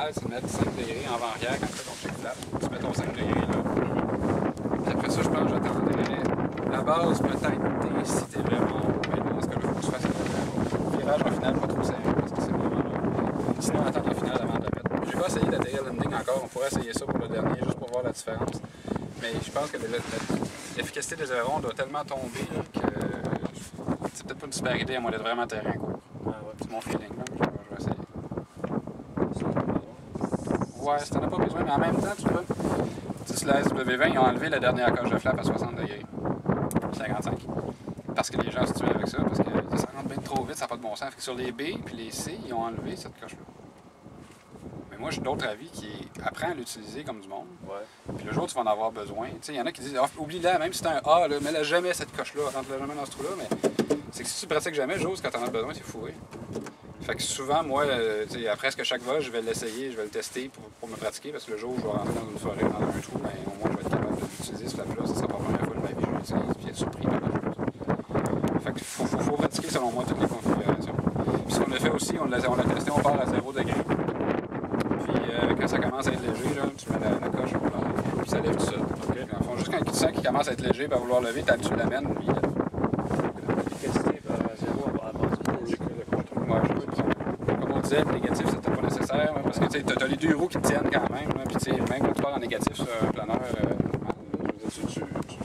idéal, c'est de mettre 5 degrés en vent arrière quand tu fais ton check flap. Tu mets ton 5 degrés là. Puis après ça, je pense que j'attendrais la base peut-être si t'es vraiment haut. Mais dans ce cas-là, il faut que tu fasses un virage en finale pas trop sérieux parce que c'est vraiment long. Sinon, attendre en finale avant de la mettre. J'ai pas essayé d'atterrir le landing encore. On pourrait essayer ça pour le dernier juste pour voir la différence. Mais je pense que l'efficacité des ailerons doit tellement tomber là, que c'est peut-être pas une super idée à moins d'être vraiment terrain court. Ah ouais. C'est mon feeling. Là. Je vais essayer. Ouais, si t'en as pas besoin, mais en même temps, tu vois, sur la SW20, ils ont enlevé la dernière coche de flap à 60 degrés. 55. Parce que les gens se tuent avec ça, parce que ça rentre bien trop vite, ça n'a pas de bon sens. Fait que sur les B et les C, ils ont enlevé cette coche-là. Mais moi, j'ai d'autres avis qui apprennent à l'utiliser comme du monde. Ouais. Puis le jour où tu vas en avoir besoin, tu sais, il y en a qui disent oh, oublie-la, même si c'est un A, mets-la jamais cette coche-là, rentre-la jamais dans ce trou-là. Mais c'est que si tu pratiques jamais, le jour où quand tu en as besoin, c'est fourré. Fait que souvent, moi, après presque chaque vol, je vais l'essayer, je vais le tester pour me pratiquer, parce que le jour où je vais rentrer dans une forêt, dans un trou, ben, au moins, je vais être capable de l'utiliser, ce flap-là. Ça sera pas la première fois de ma vie que je l'utilise, puis être surpris par la chose. Fait qu'il faut pratiquer, selon moi, toutes les configurations. Puis ce qu'on a fait aussi, on l'a testé, on part à 0 degré. Puis quand ça commence à être léger, là, tu mets la coche, puis ça lève tout seul. Okay. En fond, juste quand tu sens qu'il commence à être léger, à vouloir lever, tu l'amènes, puis le négatif, c'était pas nécessaire, là, parce que tu as les deux roues qui te tiennent quand même. Là, puis même quand tu pars en négatif sur un planeur,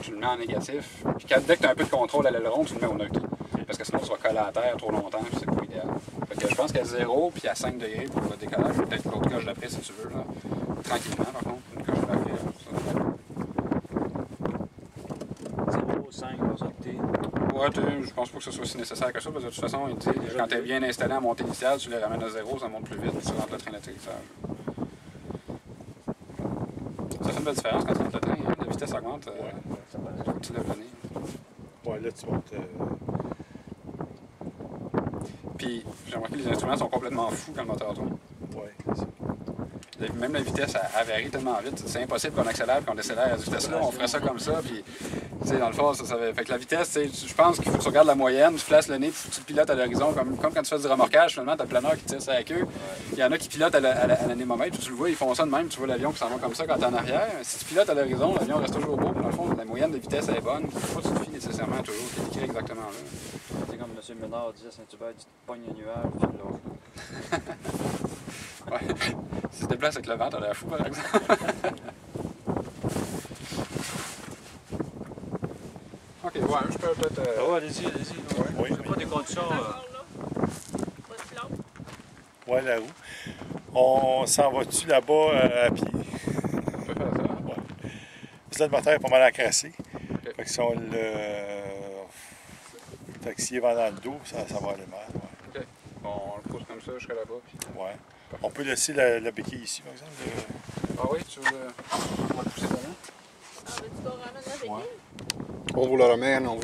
tu le mets en négatif. Puis dès que tu as un peu de contrôle à l'aileron, tu le mets au neutre. Parce que sinon, tu vas coller à la terre trop longtemps, puis c'est pas idéal. Fait que je pense qu'à 0 puis à 5 degrés pour le décollage, peut-être l'autre coche d'après si tu veux. Là. Tranquillement, par contre, une coche d'après. 0, 5, ouais, je pense pas que ce soit si nécessaire que ça, parce que de toute façon, quand tu es bien installé en montée initiale, tu les ramènes à 0, ça monte plus vite, tu rentres le train d'atterrissage. Ça fait une belle différence quand tu rentres le train, hein? La vitesse augmente, tu lèves le nez. Ouais, là tu montes. Puis, j'ai remarqué que les instruments sont complètement fous quand le moteur tourne. Ouais, c'est ça. Même la vitesse, elle varie tellement vite. C'est impossible qu'on accélère et qu'on décélère à cette vitesse-là. On ferait ça comme ça, puis dans le fond, fait que la vitesse, je pense qu'il faut que tu regardes la moyenne, tu places le nez, puis tu pilotes à l'horizon, comme quand tu fais du remorquage, finalement, tu as le planeur qui tire sa queue. Il y en a qui pilotent à l'anémomètre, tu le vois, ils font ça de même, tu vois l'avion qui s'en va comme ça quand tu es en arrière. Si tu pilotes à l'horizon, l'avion reste toujours beau, dans le fond, la moyenne de vitesse est bonne. Il faut pas que tu te fies nécessairement toujours, c'est écrit exactement là. C'est comme M. Ménard disait, Saint-Hubert, tu te pognes un nuage, tu l'as. Ouais. Si tu te déplaces avec le vent, t'as l'air fou, par exemple. Ok, ouais, je peux peut-être. Ah ouais, allez-y, allez-y. Oui, c'est pas des conditions. Ouais, la roue. On s'en va-tu là-bas à pied? On peut faire ça. Ouais. Parce que là, le moteur est pas mal encrassé. Okay. Fait que si on le taxier va dans le dos, ça va aller mal. Ouais. Ok. Bon, on le pousse comme ça jusqu'à là-bas. Puis... Ouais. On peut laisser la béquille ici, par exemple. Ah oui, tu veux on va le pousser dedans? Ah, ben, tu vas ramener la béquille? Ouais. On vous le ramène, on vous